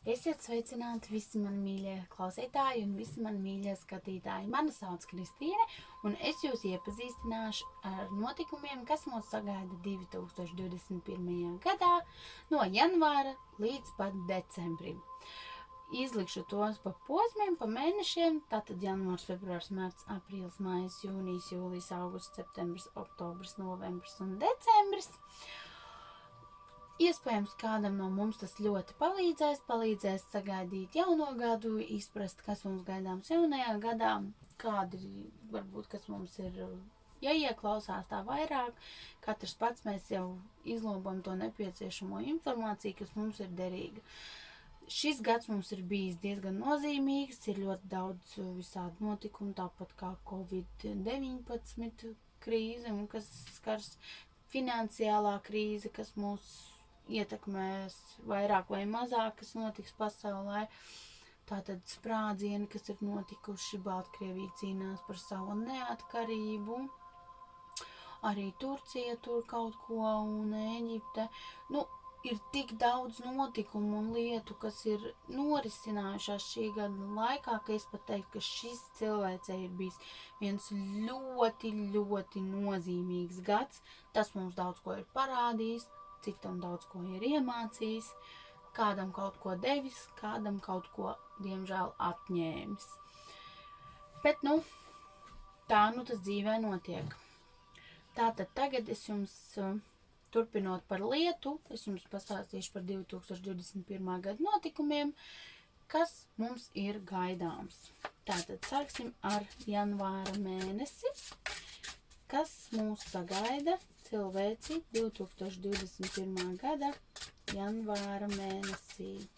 Esiet sveicināti visi mani mīļie klausītāji un visi mani mīļie skatītāji. Mani sauc Kristīne, un es jūs iepazīstināšu ar notikumiem, kas mūs sagaida 2021. gadā no janvāra līdz pat decembrim. Izlikšu tos pa posmiem, pa mēnešiem, tātad janvārs, februārs, mārts, aprīlis, mājas, jūnijas, jūlijas, augusts, septembris, oktobris, novembris un decembris. Iespējams, kādam no mums tas ļoti palīdzēs sagaidīt jauno gadu, izprast, kas mums gaidāms jaunajā gadā, kādi varbūt, kas mums ir jāieklausās tā vairāk. Katrs pats mēs jau izlobam to nepieciešamo informāciju, kas mums ir derīga. Šis gads mums ir bijis diezgan nozīmīgs, ir ļoti daudz visādi notikumu, tāpat kā Covid-19 krīze, un kas skars finansiālā krīze, kas mūs ietekmēs vairāk vai mazāk, kas notiks pasaulē. Tātad sprādzieni, kas ir notikuši, Baltkrievija cīnās par savu neatkarību. Arī Turcija tur kaut ko un Ēģipte. Ir tik daudz notikumu un lietu, kas ir norisinājušās šī gada laikā, ka es pat teiktu, ka šis cilvēcei ir bijis viens ļoti, ļoti nozīmīgs gads. Tas mums daudz ko ir parādījis, citam daudz ko ir iemācījis, kādam kaut ko devis, kādam kaut ko, diemžēl, atņēmis. Bet, tā tas dzīvē notiek. Tātad tagad es jums, turpinot par lietu, es jums pastāstīšu par 2021. gada notikumiem, kas mums ir gaidāms. Tātad sāksim ar janvāra mēnesi, kas mūs sagaida cilvēci 2021. gada janvāra mēnesī.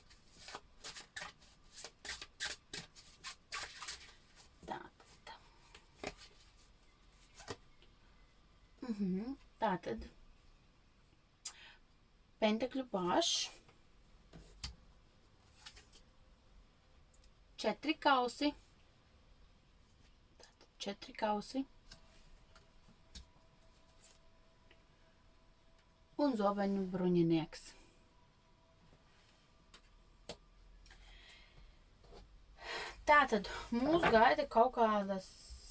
Tātad pentakļu pašs, 4 kausi, tātad 4 kausi un zobeņu bruņinieks. Tātad mūs gaida kaut kādas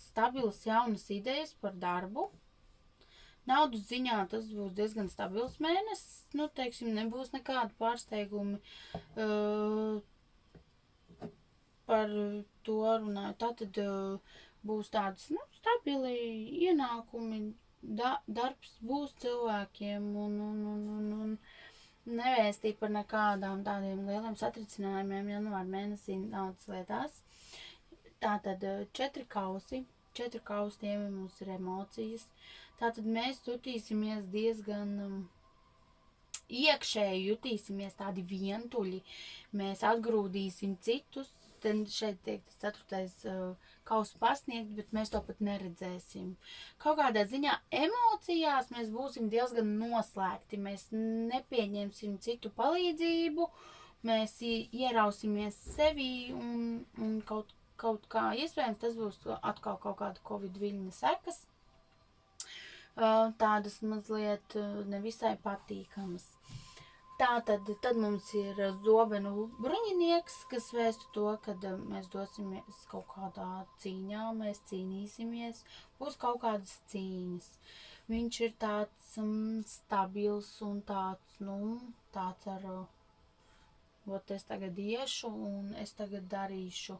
stabilas jaunas idejas par darbu. Naudas ziņā tas būs diezgan stabils mēnesis, nebūs nekādi pārsteigumi par to runāju. Tātad būs tādas, stabili ienākumi, darbs būs cilvēkiem un nevēstī par nekādām tādiem lieliem satricinājumiem janvāra mēnesī naudas lietās. Tātad 4 kausi. 4 kausi tiem mums ir emocijas. Tātad mēs jutīsimies diezgan iekšēji, jutīsimies tādi vientuļi. Mēs atgrūdīsim citus. Tad šeit tiek tas 4. kausu pasniegt, bet mēs to pat neredzēsim. Kaut kādā ziņā emocijās mēs būsim diezgan noslēgti. Mēs nepieņemsim citu palīdzību. Mēs ierausimies sevī un kaut kā, iespējams, tas būs atkal kaut kāda Covid viļņa sekas, tādas mazliet nevisai patīkamas. Tātad tad mums ir zobenu bruņinieks, kas vēstu to, kad mēs dosimies kaut kādā cīņā, mēs cīnīsimies, būs kaut kādas cīņas. Viņš ir tāds stabils un tāds ar, es tagad iešu un es tagad darīšu.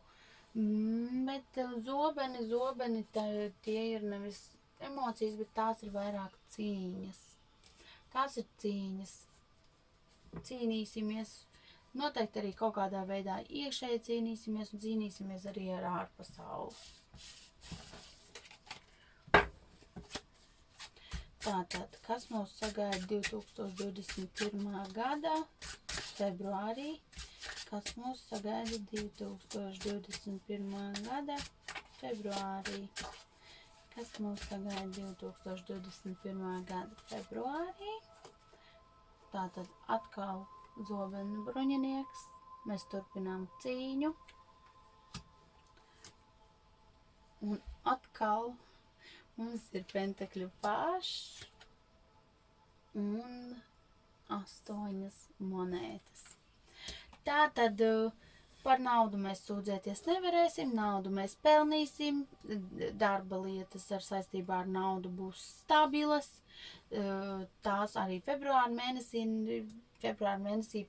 Bet zobeni tie ir nevis emocijas, bet tās ir vairāk cīņas. Tās ir cīņas. Cīnīsimies. Noteikti arī kaut kādā veidā iekšēji cīnīsimies un cīnīsimies arī ar ārpasauli. Tātad, kas mūs sagaida 2021. gada februārī? Kas mūs sagaida 2021. gada februārī? Kas mūs sagaida 2021. gada februārī? Tātad atkal zobenu bruņinieks. Mēs turpinām cīņu. Un atkal mums ir pentakļu pašs un 8 monētas. Tātad par naudu mēs sūdzēties nevarēsim, naudu mēs pelnīsim, darba lietas ar saistībā ar naudu būs stabilas, tās arī februāra mēnesī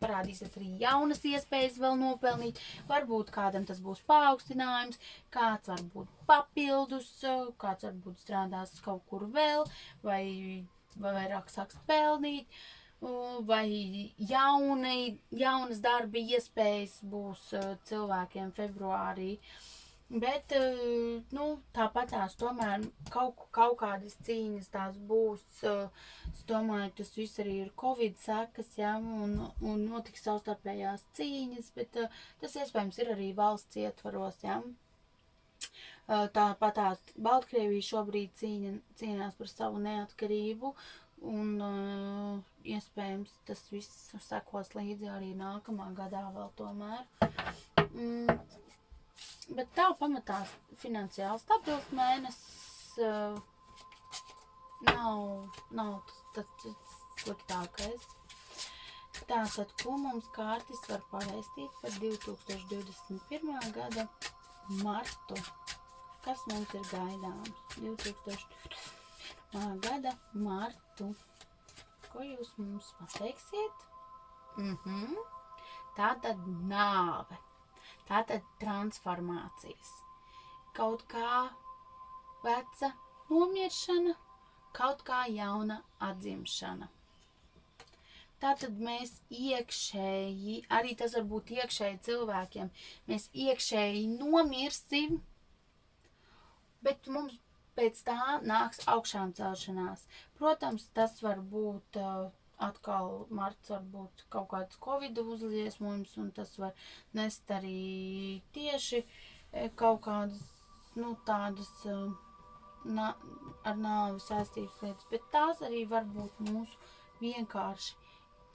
parādīsies arī jaunas iespējas vēl nopelnīt, varbūt kādam tas būs paaugstinājums, kāds varbūt papildus, kāds varbūt strādās kaut kur vēl, vai vairāk sāks pelnīt, vai jaunas darba iespējas būs cilvēkiem februārī. Bet, tāpat tās tomēr kaut kādas cīņas tās būs. Es domāju, tas viss arī ir Covid sekas, ja, un notiks savstarpējās cīņas, bet tas iespējams ir arī valsts ietvaros, ja. Tāpat tās Baltkrievija šobrīd cīnās par savu neatkarību, un iespējams tas viss sekos līdzi arī nākamā gadā vēl tomēr. Bet tā pamatā finansiāli stabils mēnesis nav tas sliktākais. Tātad, ko mums kārtis var pavēstīt par 2021. Gada martu? Kas mums ir gaidāms? 2021. Gada martu. Ko jūs mums pateiksiet? Tātad nāve. Tātad transformācijas. Kaut kā veca nomiršana, kaut kā jauna atzimšana. Tātad mēs iekšēji, arī tas var būt iekšēji cilvēkiem, mēs iekšēji nomirsim, bet mums pēc tā nāks augšām celšanās. Protams, tas var būt atkal marts var būt kaut kāds Covid uzliesmojums, un tas var nest arī tieši kaut kādas, tādas ar nāvi saistības lietas, bet tās arī var būt mūsu vienkārši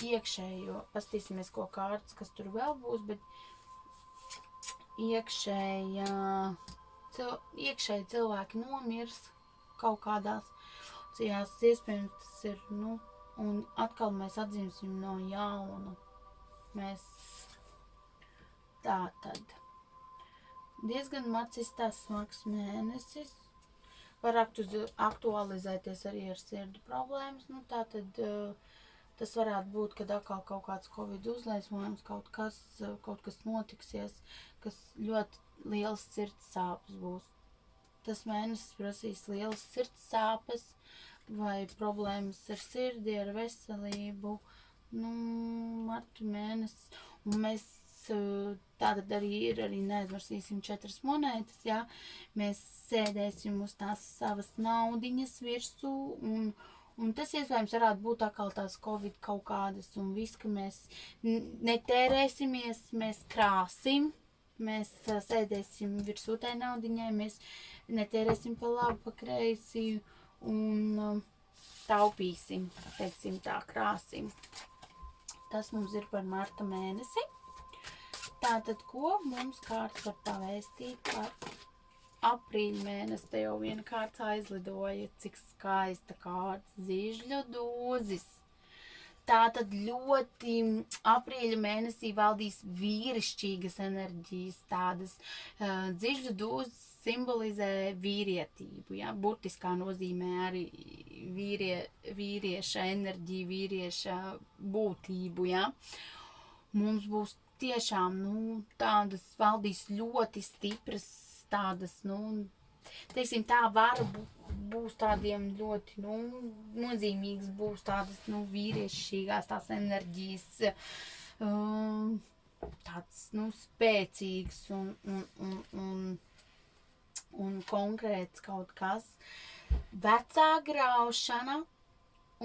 iekšējo, pastīsimies, ko kārtas, kas tur vēl būs, bet iekšēji cilvēki nomirs kaut kādās cijās, iespējams tas ir, un atkal mēs atzīmsim no jauna. Mēs tātad diezgan macistās smags mēnesis. Var aktualizēties arī ar sirdu problēmas. Tātad tas varētu būt, kad atkal kaut kāds Covid uzliesmojums, kaut kas notiksies, kas ļoti liels sirds sāpes būs. Tas mēnesis prasīs lielas sirds sāpes, vai problēmas ar sirdi, ar veselību, martu mēnesis, un mēs tātad arī neaizvarsīsim 4 monētas, ja, mēs sēdēsim uz tās savas naudiņas virsū, un tas iespējams varētu būt atkal tās Covid kaut kādas, un viss, ka mēs netērēsimies, mēs krāsim, mēs sēdēsim virsū tai naudiņai, mēs netērēsim pa labi, pa kreisi, un taupīsim, teiksim tā, krāsim. Tas mums ir par marta mēnesi. Tātad, ko mums kārts var pavēstīt par aprīļa mēnesi? Te jau viena kārts aizlidoja, cik skaista kārts, Zižļu dūzis. Tātad ļoti aprīļa mēnesī valdīs vīrišķīgas enerģijas, tādas Zižļu dūzis simbolizē vīrietību, ja? Burtiskā nozīmē arī vīrieša enerģiju, vīrieša būtību, ja? Mums būs tiešām, tādas valdīs ļoti stipras, tādas, teiksim tā, vara būs tādiem ļoti, nozīmīgas, būs tādas, vīriešīgās tās enerģijas, tāds, spēcīgs un konkrēts kaut kas. Vecā graušana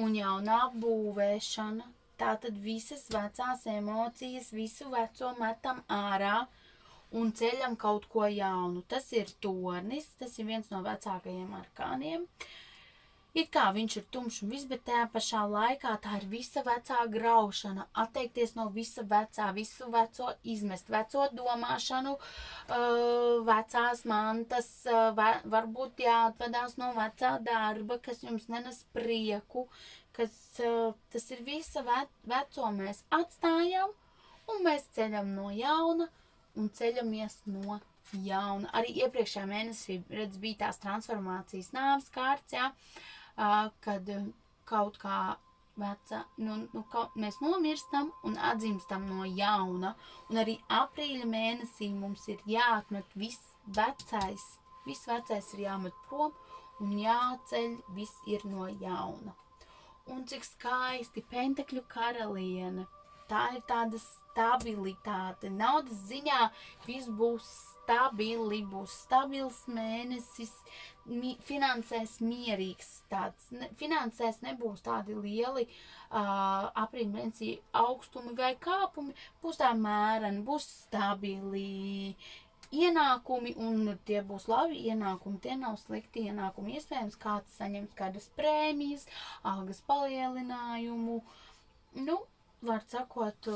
un jaunā būvēšana, tātad visas vecās emocijas, visu veco metam ārā un ceļam kaut ko jaunu. Tas ir tornis, tas ir viens no vecākajiem arkāniem. It kā viņš ir tumšs un viss, bet tajā pašā laikā tā ir visa vecā graušana, atteikties no visa vecā, visu veco izmest, veco domāšanu, vecās mantas, varbūt jāatvadās no vecā darba, kas jums nenes prieku, tas ir visa veco mēs atstājam un mēs ceļam no jauna un ceļamies no jauna. Arī iepriekšējā mēnesī, redz, bija tās transformācijas nāves kārts, jā, kad kaut kā mēs nomirstam un atdzimstam no jauna. Un arī aprīļa mēnesī mums ir jāatmet viss vecais ir jāmet prom un jāceļ, viss ir no jauna. Un cik skaisti, Pentekļu karaliene, tā ir tāda stabilitāte, naudas ziņā viss būs stabili, būs stabils mēnesis, finansēs mierīgs tāds, finansēs nebūs tādi lieli aprīļa mēnesī augstumi vai kāpumi, būs tā mēreni, būs stabili ienākumi, un tie būs labi ienākumi, tie nav slikti ienākumi. Iespējams, kāds saņems kādas prēmijas, algas palielinājumu. Nu, var sakot,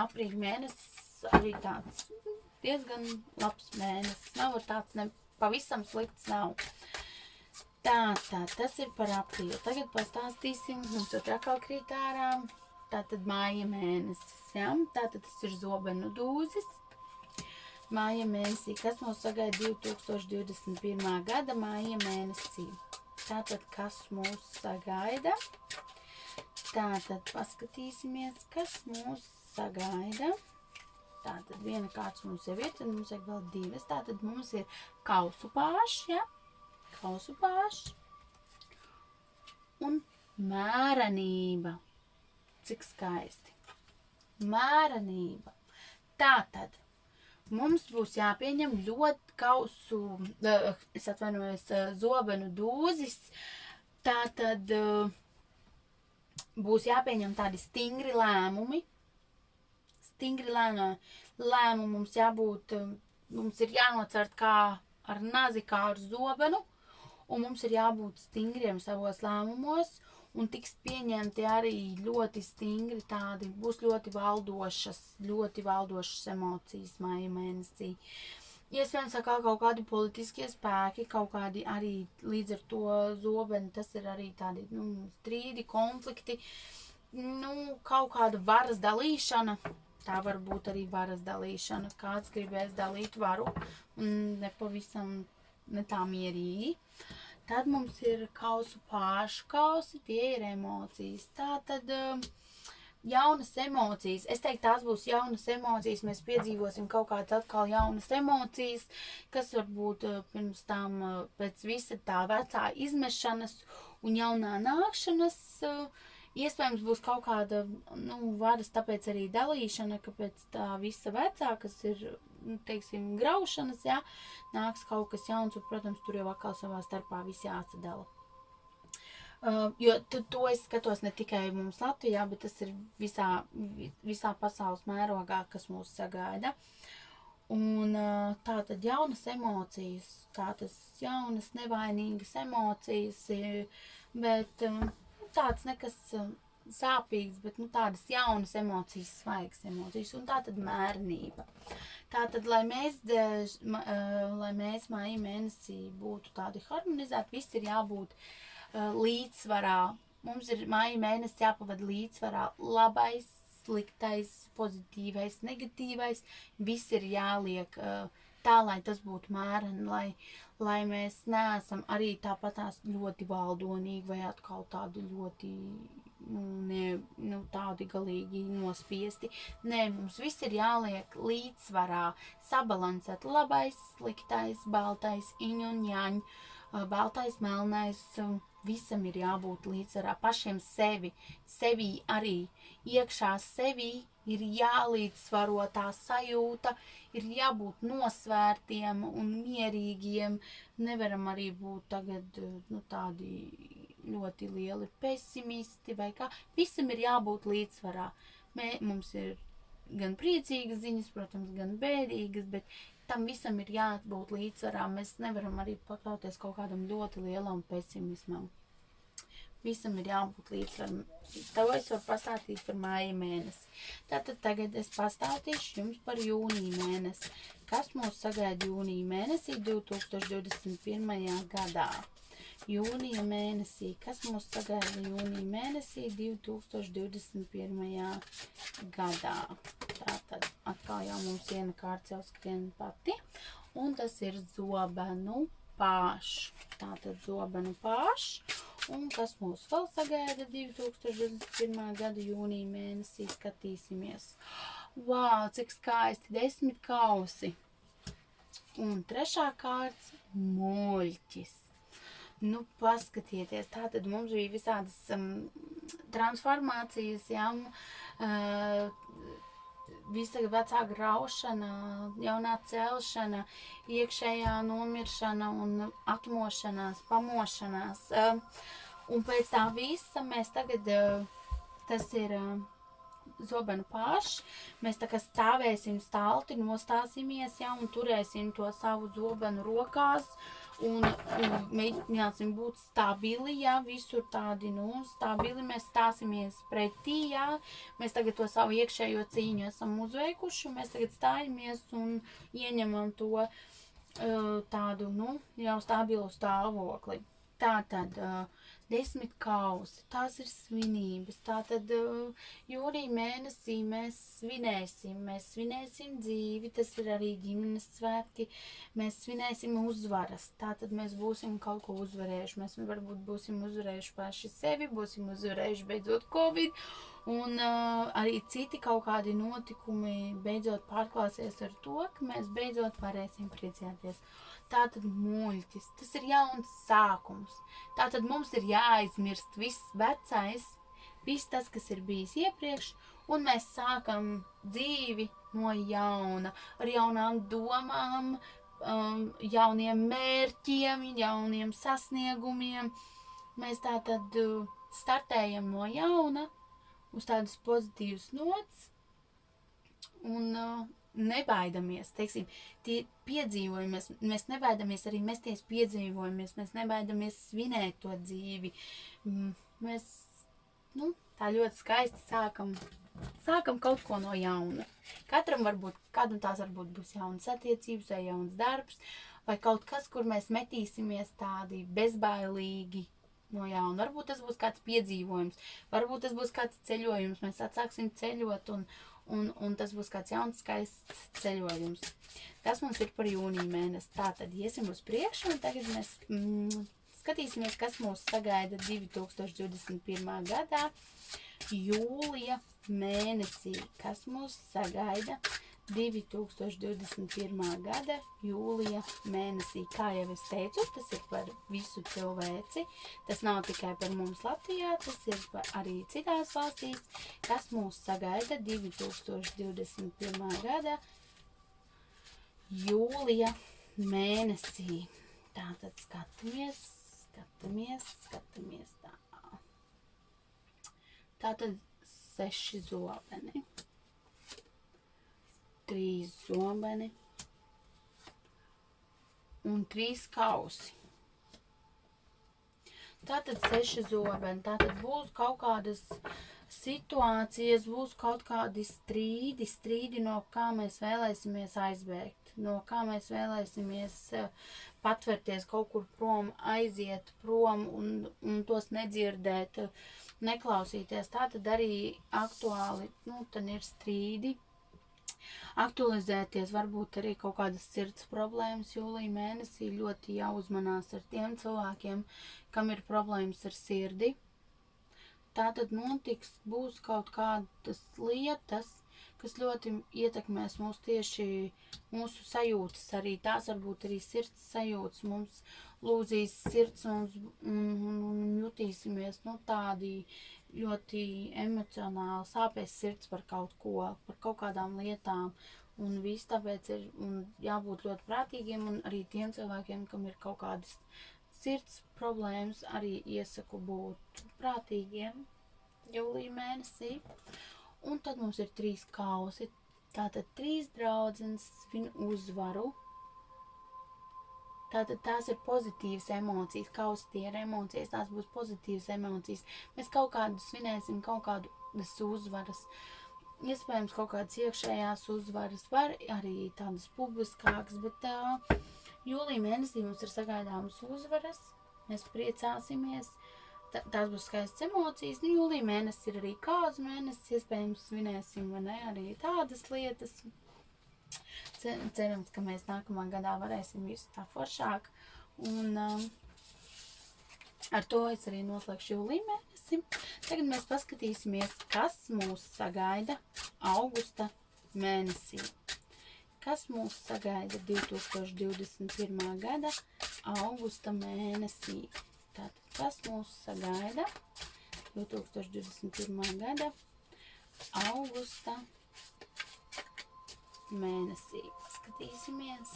aprīļa mēnesis arī tāds diezgan labs mēnesis. Nav tāds pavisam slikts nav. Tātad, tas ir par aprīli. Tagad pastāstīsim, mums jau trakā krīt ārā. Tātad māja mēnesis, jā? Tātad tas ir zobenu dūzis. Māja mēnesī, kas mūs sagaida 2021. gada māja mēnesī. Tātad, kas mūs sagaida? Tātad, paskatīsimies, kas mūs sagaida. Tātad, viena kārts mums jau ir, tad mums ir vēl divas. Tātad, mums ir kausu pāšs, ja? Kausu pāšs. Un mērenība. Cik skaisti. Mērenība. Tātad, mums būs jāpieņem ļoti kausu, zobenu dūzis. Tātad, būs jāpieņem tādi stingri lēmumi. Stingri lēmumi mums jābūt, mums ir jānocert kā ar nazi, kā ar zobenu, un mums ir jābūt stingriem savos lēmumos, un tiks pieņemti arī ļoti stingri tādi, būs ļoti valdošas emocijas māja mēnesī. Iespējams, kā kaut kādi politiskie spēki, kaut kādi arī līdz ar to zobeni, tas ir arī tādi, strīdi, konflikti, kaut kāda varas dalīšana. Tā var būt arī varas dalīšana. Kāds gribēs dalīt varu, un nepavisam ne tā mierīgi. Tad mums ir kausu pāšu kausi, tie ir emocijas. Tātad jaunas emocijas. Es teiktu, tās būs jaunas emocijas. Mēs piedzīvosim kaut kādas atkal jaunas emocijas, kas varbūt pirms tam pēc visa tā vecā izmešanas un jaunā nākšanas. Iespējams, būs kaut kāda, varas tāpēc arī dalīšana, ka pēc tā visa vecā, kas ir, teiksim, graušanas, jā, nāks kaut kas jauns, un, protams, tur jau atkal savā starpā visi jāsadala. Jo to es skatos ne tikai mums Latvijā, bet tas ir visā pasaules mērogā, kas mūs sagaida. Un tātad jaunas emocijas, tādas jaunas nevainīgas emocijas, bet tāds nekas sāpīgs, bet tādas jaunas emocijas, svaigas emocijas, un tātad mērenība. Tātad, lai mēs māja mēnesī būtu tādi harmonizēti, viss ir jābūt līdzsvarā. Mums ir māja mēnesis jāpavada līdzsvarā, labais, sliktais, pozitīvais, negatīvais, viss ir jāliek tā, lai tas būtu mēreni, lai mēs neesam arī tāpatās ļoti valdonīgi vai atkal tādi ļoti, tādi galīgi nospiesti. Nē, mums viss ir jāliek līdzsvarā, sabalansēt labais, sliktais, baltais, iņ un jaņ, baltais, melnais, visam ir jābūt līdzsvarā, pašiem sevi arī, iekšā sevi ir jālīdzsvaro tā sajūta, ir jābūt nosvērtiem un mierīgiem, nevaram arī būt tagad, tādi ļoti lieli pesimisti vai kā, visam ir jābūt līdzsvarā. Mums ir gan priecīgas ziņas, protams, gan bēdīgas, bet tam visam ir jābūt līdzsvarā. Mēs nevaram arī pakļauties kaut kādam ļoti lielam pesimismam. Visam ir jābūt līdzsvaram. Tev es varu pastāstīt par māja mēnesi. Tātad tagad es pastāstīšu jums par jūnija mēnesi. Kas mūs sagaida jūnija mēnesī 2021. gadā? jūnija mēnesī. Kas mūs sagaida jūnija mēnesī 2021. gadā? Tātad atkal jau mums viena kārta jau skrien pati. Un tas ir zobenu pāšs. Tātad zobenu pāšs. Un kas mūs vēl sagaida 2021. gada jūnija mēnesī? Skatīsimies. Vau, cik skaisti! 10 kausi. Un trešā kārts – muļķis. Nu, paskatieties, tātad mums bija visādas transformācijas, jā, visa vecā graušana, jaunā celšana, iekšējā nomiršana un atmošanās, pamošanās. Un pēc tā visa mēs tagad, tas ir zobenu pāšs, mēs tā kā stāvēsim stalti, nostāsimies, jā, un turēsim to savu zobenu rokās, un mēģināsim būt stabili, jā, visur tādi, stabili, mēs stāsimies pretī, jā, mēs tagad to savu iekšējo cīņu esam uzveikuši, un mēs tagad stājamies un ieņemam to tādu, jau stabilu stāvokli. Tātad 10 kausi, tās ir svinības, tātad jūnija mēnesī mēs svinēsim dzīvi, tas ir arī ģimenes svētki, mēs svinēsim uzvaras, tātad mēs būsim kaut ko uzvarējuši, mēs varbūt būsim uzvarējuši paši sevi, būsim uzvarējuši beidzot Covid, un arī citi kaut kādi notikumi beidzot pārklāsies ar to, ka mēs beidzot varēsim priecāties. Tātad muļķis, tas ir jauns sākums. Tātad mums ir jāaizmirst viss vecais, viss tas, kas ir bijis iepriekš, un mēs sākam dzīvi no jauna, ar jaunām domām, jauniem mērķiem, jauniem sasniegumiem. Mēs tātad startējam no jauna, uz tādas pozitīvas nots, un nebaidamies, teiksim, tie piedzīvojamies, mēs nebaidamies arī mesties piedzīvojamies, mēs nebaidamies svinēt to dzīvi. Mēs, tā ļoti skaisti sākam kaut ko no jauna. Kādam tās varbūt būs jaunas attiecības, vai jauns darbs, vai kaut kas, kur mēs metīsimies tādi bezbailīgi no jauna. Varbūt tas būs kāds piedzīvojums, varbūt tas būs kāds ceļojums, mēs atsāksim ceļot, un tas būs kāds jauns, skaists ceļojums. Tas mums ir par jūnija mēnesi. Tātad iesim uz priekšu, un tagad mēs skatīsimies, kas mūs sagaida 2021. gadā jūlija mēnesī. Kas mūs sagaida 2021. gada jūlija mēnesī. Kā jau es teicu, tas ir par visu cilvēci. Tas nav tikai par mums Latvijā, tas ir arī citās valstīs, kas mūs sagaida 2021. gada jūlija mēnesī. Tātad skatāmies tā. Tātad 6 zobeni. 3 zobeni un 3 kausi. Tātad 6 zobeni, tātad būs kaut kādas situācijas, būs kaut kādi strīdi, no kā mēs vēlēsimies aizbēgt, no kā mēs vēlēsimies patvērties kaut kur prom, aiziet prom un tos nedzirdēt, neklausīties. Tātad arī aktuāli, tad ir strīdi. Aktualizēties varbūt arī kaut kādas sirds problēmas jūlija mēnesī, ļoti jāuzmanās ar tiem cilvēkiem, kam ir problēmas ar sirdi. Tātad būs kaut kādas lietas, kas ļoti ietekmēs mūsu sajūtas arī. Tās varbūt arī sirds sajūtas, mums lūzīs sirds un jutīsimies, tādi ļoti emocionāli sāpēs sirds par kaut ko, par kaut kādām lietām, un viss tāpēc ir jābūt ļoti prātīgiem, un arī tiem cilvēkiem, kam ir kaut kādas sirds problēmas, arī iesaku būt prātīgiem jūlija mēnesī. Un tad mums ir 3 kausi, tātad 3 draudzenes svin uzvaru. Tātad tās ir pozitīvas emocijas, kausi tie ir emocijas, tās būs pozitīvas emocijas. Mēs kaut kādu svinēsim, kaut kādas uzvaras, iespējams kaut kādas iekšējās uzvaras, var arī tādas publiskākas, bet jūlija mēnesī mums ir sagaidāmas uzvaras, mēs priecāsimies. Tās būs skaistas emocijas. Nu, jūlija mēnesis ir arī kāzu mēnesis, iespējams svinēsim, vai ne, arī tādas lietas. Cerams, ka mēs nākamā gadā varēsim visu tā foršāk. Un ar to es arī noslēgšu jūlija mēnesi. Tagad mēs paskatīsimies, kas mūs sagaida augusta mēnesī. Kas mūs sagaida 2021. gada augusta mēnesī? Tātad, kas mūs sagaida 2021. gada augusta mēnesī? Skatīsimies.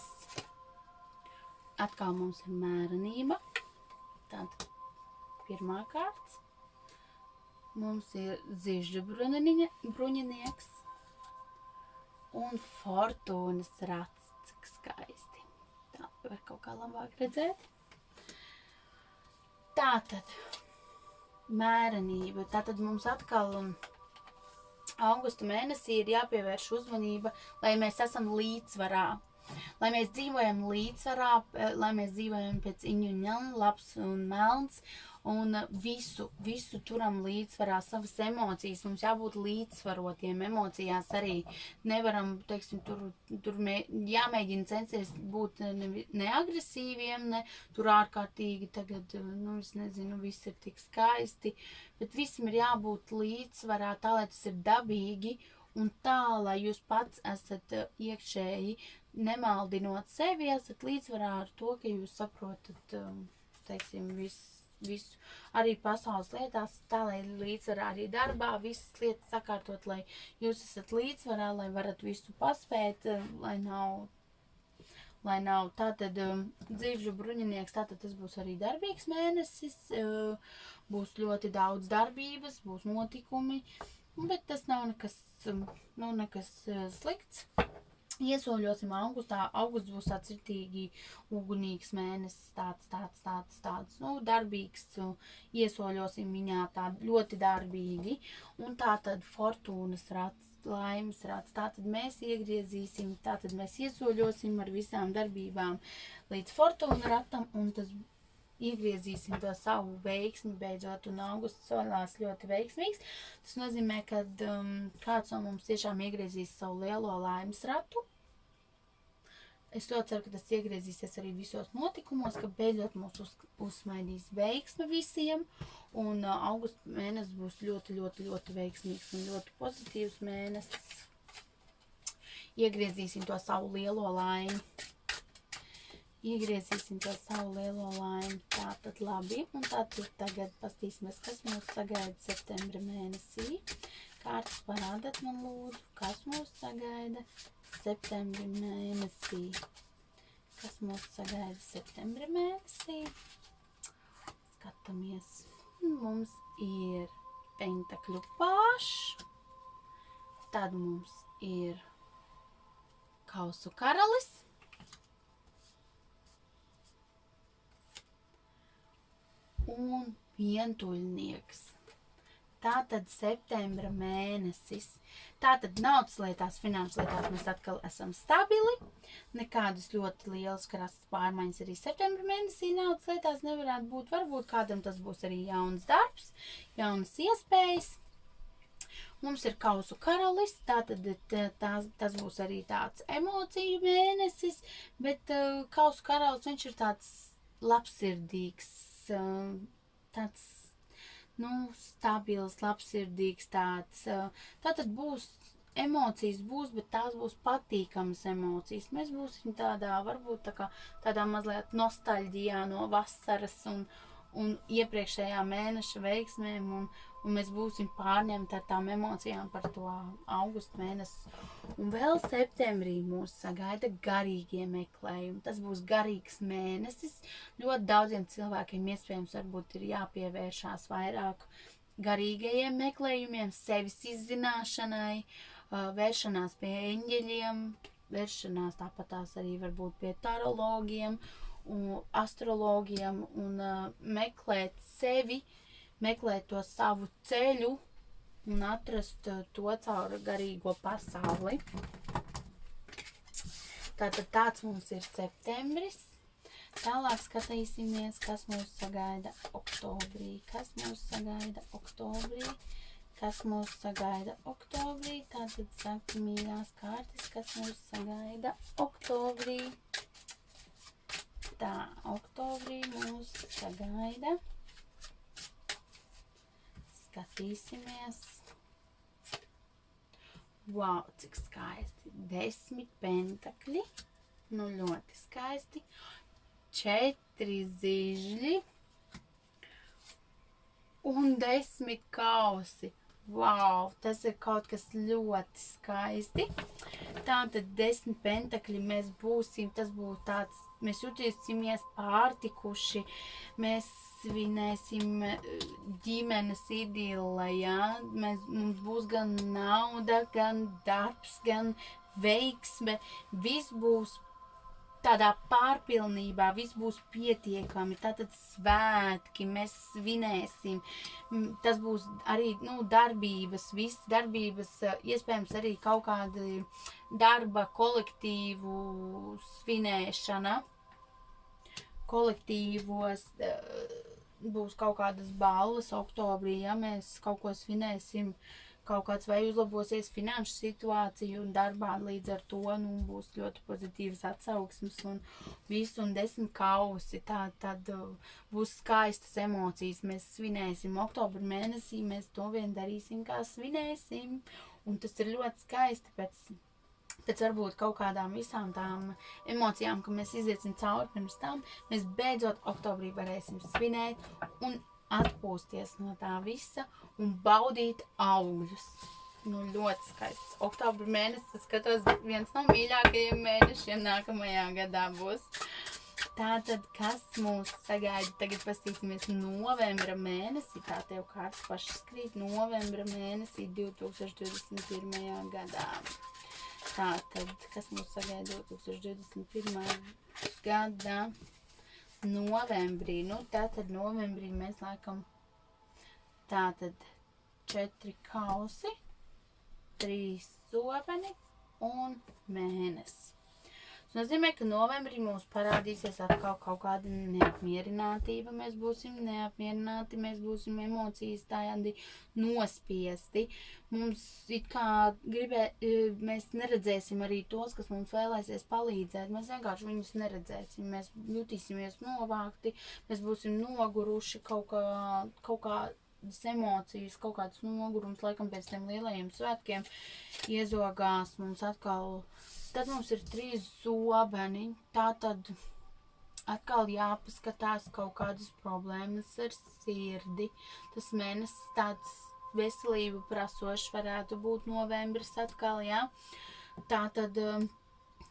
Atkal mums ir mērenība. Tātad, pirmā kārts. Mums ir zižu bruņinieks un fortūnas rats. Cik skaisti. Tā var kaut kā labāk redzēt. Tātad, mērenība. Tātad mums atkal augusta mēnesī ir jāpievērš uzmanība, lai mēs esam līdzsvarā. Lai mēs dzīvojam līdzsvarā, lai mēs dzīvojam pēc iņu un ņelna, labs un melns, un visu turam līdzsvarā, savas emocijas. Mums jābūt līdzsvarotiem emocijās arī. Nevaram, teiksim, tur jāmēģina censties būt neagresīviem, ne tur ārkārtīgi tagad, es nezinu, viss ir tik skaisti, bet visam ir jābūt līdzsvarā tā, lai tas ir dabīgi, un tā, lai jūs pats esat iekšēji, nemaldinot sevi, esat līdzsvarā ar to, ka jūs saprotat, teiksim, visu arī pasaules lietās, tā, lai līdzsvarā arī darbā, visas lietas sakārtot, lai jūs esat līdzsvarā, lai varat visu paspēt, lai nav tātad dzīvžu bruņinieks, tātad tas būs arī darbīgs mēnesis, būs ļoti daudz darbības, būs notikumi, bet tas nav nekas slikts. Iesoļosim augustā. Augusts būs tāds ritīgi ugunīgs mēnesis, tāds, darbīgs. Iesoļosim viņā tā ļoti darbīgi. Un tā tad fortūnas rats, laimes rats. Tātad mēs iegriezīsim, tātad mēs iesoļosim ar visām darbībām līdz fortūna ratam, un tas iegriezīsim to savu veiksmi beidzot, un augusts solās ļoti veiksmīgs. Tas nozīmē, ka kāds no mums tiešām iegriezīs savu lielo laimes ratu. Es to ceru, ka tas iegriezīsies arī visos notikumos, ka beidzot mūs uzsmaidīs veiksme visiem, un augusta mēnesis būs ļoti, ļoti, ļoti veiksmīgs un ļoti pozitīvs mēnesis. Iegriezīsim to savu lielo laimi. Tātad labi, un tātad tagad pastīsimies, kas mūs sagaida septembra mēnesī. Kārtas parādat man lūdzu, kas mūs sagaida septembra mēnesī. Kas mūs sagaida septembra mēnesī? Skatāmies. Mums ir pentakļu pāšs. Tad mums ir kausu karalis. Un vientuļnieks. Tātad septembra mēnesis. Tātad naudas lietās, finanšu lietās mēs atkal esam stabili. Nekādas ļoti lielas krastas pārmaiņas arī septembra mēnesī naudas lietās nevarētu būt. Varbūt kādam tas būs arī jauns darbs, jaunas iespējas. Mums ir kausu karalis, tātad tas būs arī tāds emociju mēnesis, bet kausu karalis viņš ir tāds labsirdīgs, tāds stabils, labsirdīgs tāds. Tātad būs emocijas, bet tās būs patīkamas emocijas. Mēs būsim varbūt tādā mazliet nostalģijā no vasaras un iepriekšējā mēneša veiksmēm, un mēs būsim pārņemti ar tām emocijām par to augustu mēnesi. Un vēl septembrī mūs sagaida garīgie meklējumi. Tas būs garīgs mēnesis. Ļoti daudziem cilvēkiem iespējams varbūt ir jāpievēršās vairāk garīgajiem meklējumiem, sevis izzināšanai, vēršanās pie eņģeļiem, vēršanās tāpatās arī varbūt pie tarologiem, astrologiem un meklēt sevi, meklēt to savu ceļu un atrast to caur garīgo pasauli. Tātad tāds mums ir septembris. Tālāk skatīsimies, kas mūs sagaida oktobrī. Kas mūs sagaida oktobrī? Kas mūs sagaida oktobrī? Tātad saka mīļās kārtas, kas mūs sagaida oktobrī. Tā, oktobrī mūs sagaida. Skatīsimies. Wow, cik skaisti. 10 pentakļi. Nu, ļoti skaisti. 4 zižļi. Un 10 kausi. Wow, tas ir kaut kas ļoti skaisti. Tātad 10 pentakļi mēs būsim, tas būs tāds, mēs jutīsimies pārtikuši, mēs svinēsim ģimenes idille, jā. Mums būs gan nauda, gan darbs, gan veiksme, viss būs tādā pārpilnībā, viss būs pietiekami, tātad svētki, mēs svinēsim, tas būs arī, darbības, visas darbības, iespējams arī kaut kādi darba kolektīvu svinēšana, kolektīvos būs kaut kādas balles oktobrī, ja mēs kaut ko svinēsim, kaut kāds vai uzlabosies finanšu situācija un darbā līdz ar to, būs ļoti pozitīvas atsauksmes un visu un 10 kausi, tad būs skaistas emocijas, mēs svinēsim oktobra mēnesī, mēs to vien darīsim, kā svinēsim, un tas ir ļoti skaisti pēc varbūt kaut kādām visām tām emocijām, ka mēs iziesim cauri pirms tam, mēs beidzot oktobrī varēsim svinēt un atpūsties no tā visa un baudīt augļus. Ļoti skaists. Oktobra mēnesis, skatos, viens no mīļākajiem mēnešiem nākamajā gadā būs. Tātad, kas mūs sagaida? Tagad pastīsimies novembra mēnesī, tā tev kārtas pašas krīt, novembra mēnesī 2021. gadā. Tātad, kas mūs sagaida 2021. gadā? Novembrī, tātad novembrī mēs laikam tātad 4 kausi, 3 zobeni un mēnesis. Tas nozīmē, ka novembrī mums parādīsies atkal kaut kāda neapmierinātība, mēs būsim neapmierināti, mēs būsim emocijas tādi nospiesti. Mums it kā mēs neredzēsim arī tos, kas mums vēlēsies palīdzēt, mēs vienkārši viņus neredzēsim, mēs jutīsimies novākti, mēs būsim noguruši kaut kādas emocijas, kaut kāds nogurums, laikam pēc tiem lielajiem svētkiem iezogās mums atkal. Tad mums ir 3 zobeni, tātad atkal jāpaskatās kaut kādas problēmas ar sirdi. Tas mēnesis tāds veselību prasošs varētu būt novembris atkal, jā. Tātad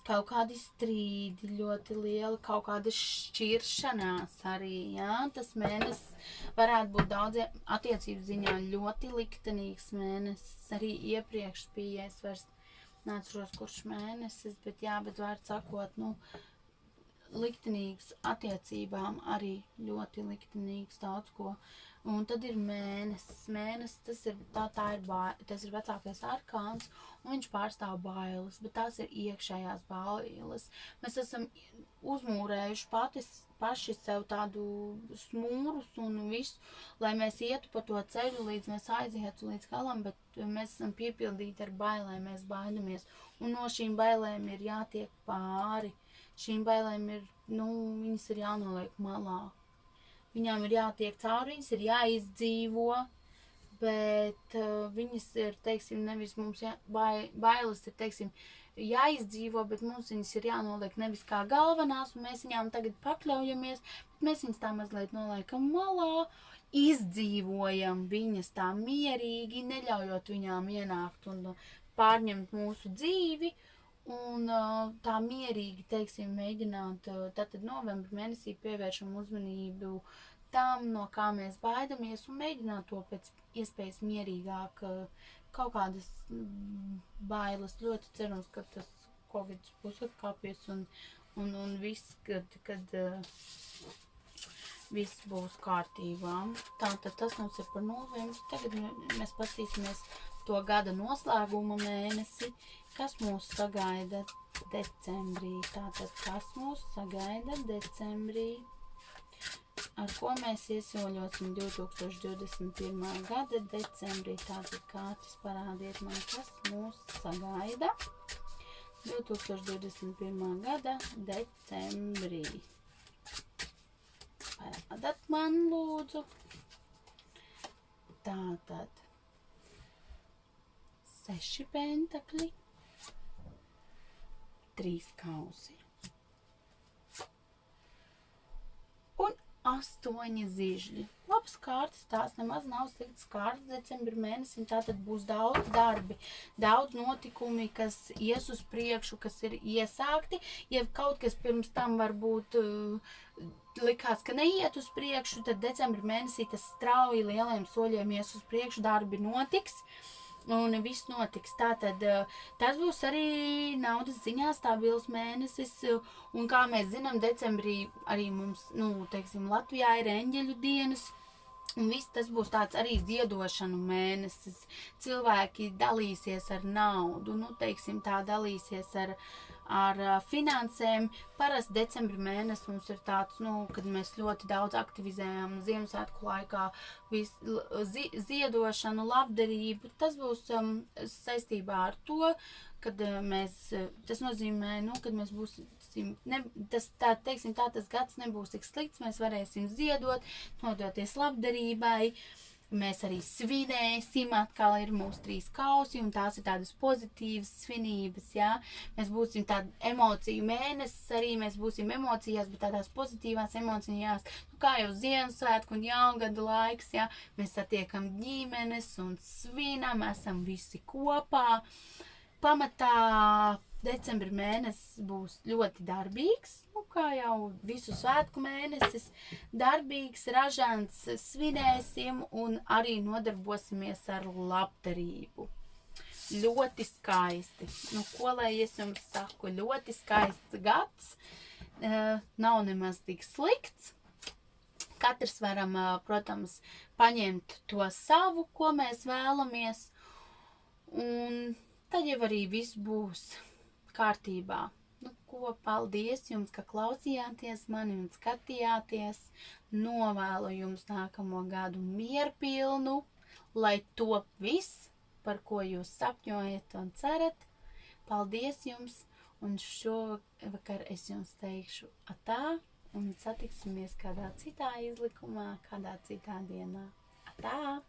kaut kādi strīdi ļoti lieli, kaut kāda šķiršanās arī, jā. Tas mēnesis varētu būt daudziem attiecību ziņā ļoti liktenīgs mēnesis. Arī iepriekš bija, es vairs neatceros, kurš mēnesis, bet vārds sakot, liktenīgs attiecībām arī ļoti liktenīgs daudz ko. Un tad ir mēnesis. Mēnesis, tas ir vecākais arkāns, un viņš pārstāv bailes, bet tās ir iekšējās bailes. Mēs esam uzmūrējuši paši sev tādu smūrus un visu, lai mēs ietu pa to ceļu, līdz mēs aizietu līdz galam, bet mēs esam piepildīti ar bailēm, mēs baidamies. Un no šīm bailēm ir jātiek pāri. Šīm bailēm ir, viņas ir jānoliek malā. Viņām ir jātiek cauri, viņas ir jāizdzīvo, bet viņas ir, nevis mums bailes ir, jāizdzīvo, bet mums viņas ir jānoliek nevis kā galvenās, un mēs viņām tagad pakļaujamies, bet mēs viņas tā mazliet noliekam malā, izdzīvojam viņas tā mierīgi, neļaujot viņām ienākt un pārņemt mūsu dzīvi, un tā mierīgi, mēģināt, tātad novembra mēnesī pievēršam uzmanību tam, no kā mēs baidamies, un mēģināt to pēc iespējas mierīgāk, kaut kādas bailes. Ļoti cerams, ka tas Covid būs atkāpies un viss, kad viss būs kārtībā. Tātad tas mums ir par novembri. Tagad mēs paskatīsimies to gada noslēguma mēnesi, kas mūs sagaida decembrī. Tātad, kas mūs sagaida decembrī? Ar ko mēs iesoļosim 2021. gada decembrī? Tātad, kārtis parādiet man, kas mūs sagaida 2021. gada decembrī. Parādat man, lūdzu. Tātad 6 pentakļi, 3 kausi un 8 zižļi. Labas kārtas, tās nemaz nav sliktas kārtas decembra mēnesim, tātad būs daudz darbi, daudz notikumi, kas ies uz priekšu, kas ir iesākti. Ja kaut kas pirms tam varbūt likās, ka neiet uz priekšu, tad decembra mēnesī tas strauji lieliem soļiem ies uz priekšu, darbi notiks. Un viss notiks. Tātad tas būs arī naudas ziņā stabils mēnesis, un kā mēs zinām, decembrī arī mums, teiksim, Latvijā ir eņģeļu dienas, un viss tas būs tāds arī ziedošanu mēnesis. Cilvēki dalīsies ar naudu, teiksim, tā dalīsies ar finansēm. Parasti decembra mēnesis mums ir tāds, kad mēs ļoti daudz aktivizējam Ziemassvētku laikā ziedošanu, labdarību. Tas būs saistībā ar to, kad tas nozīmē, kad mēs būsim, tas gads nebūs tik slikts, mēs varēsim ziedot, nodoties labdarībai. Mēs arī svinēsim, atkal ir mūsu 3 kausi, un tās ir tādas pozitīvas svinības, jā. Mēs būsim tāda emociju mēnesis, arī mēs būsim emocijās, bet tādās pozitīvās emocijās, kā jau Ziemassvētku un jaungada laiks, jā. Mēs satiekam ģimenes un svinam, esam visi kopā. Pamatā decembra mēnesis būs ļoti darbīgs, kā jau visu svētku mēnesis, darbīgs, ražants, svinēsim un arī nodarbosimies ar labdarību. Ļoti skaisti. Ko lai es jums saku? Ļoti skaists gads. Nav nemaz tik slikts. Katrs varam, protams, paņemt to savu, ko mēs vēlamies. Un tad jau arī viss būs kārtībā. Paldies jums, ka klausījāties mani un skatījāties. Novēlu jums nākamo gadu mierpilnu, lai top viss, par ko jūs sapņojat un cerat. Paldies jums, un šovakar es jums teikšu atā, un satiksimies kādā citā izlikumā, kādā citā dienā. Atā!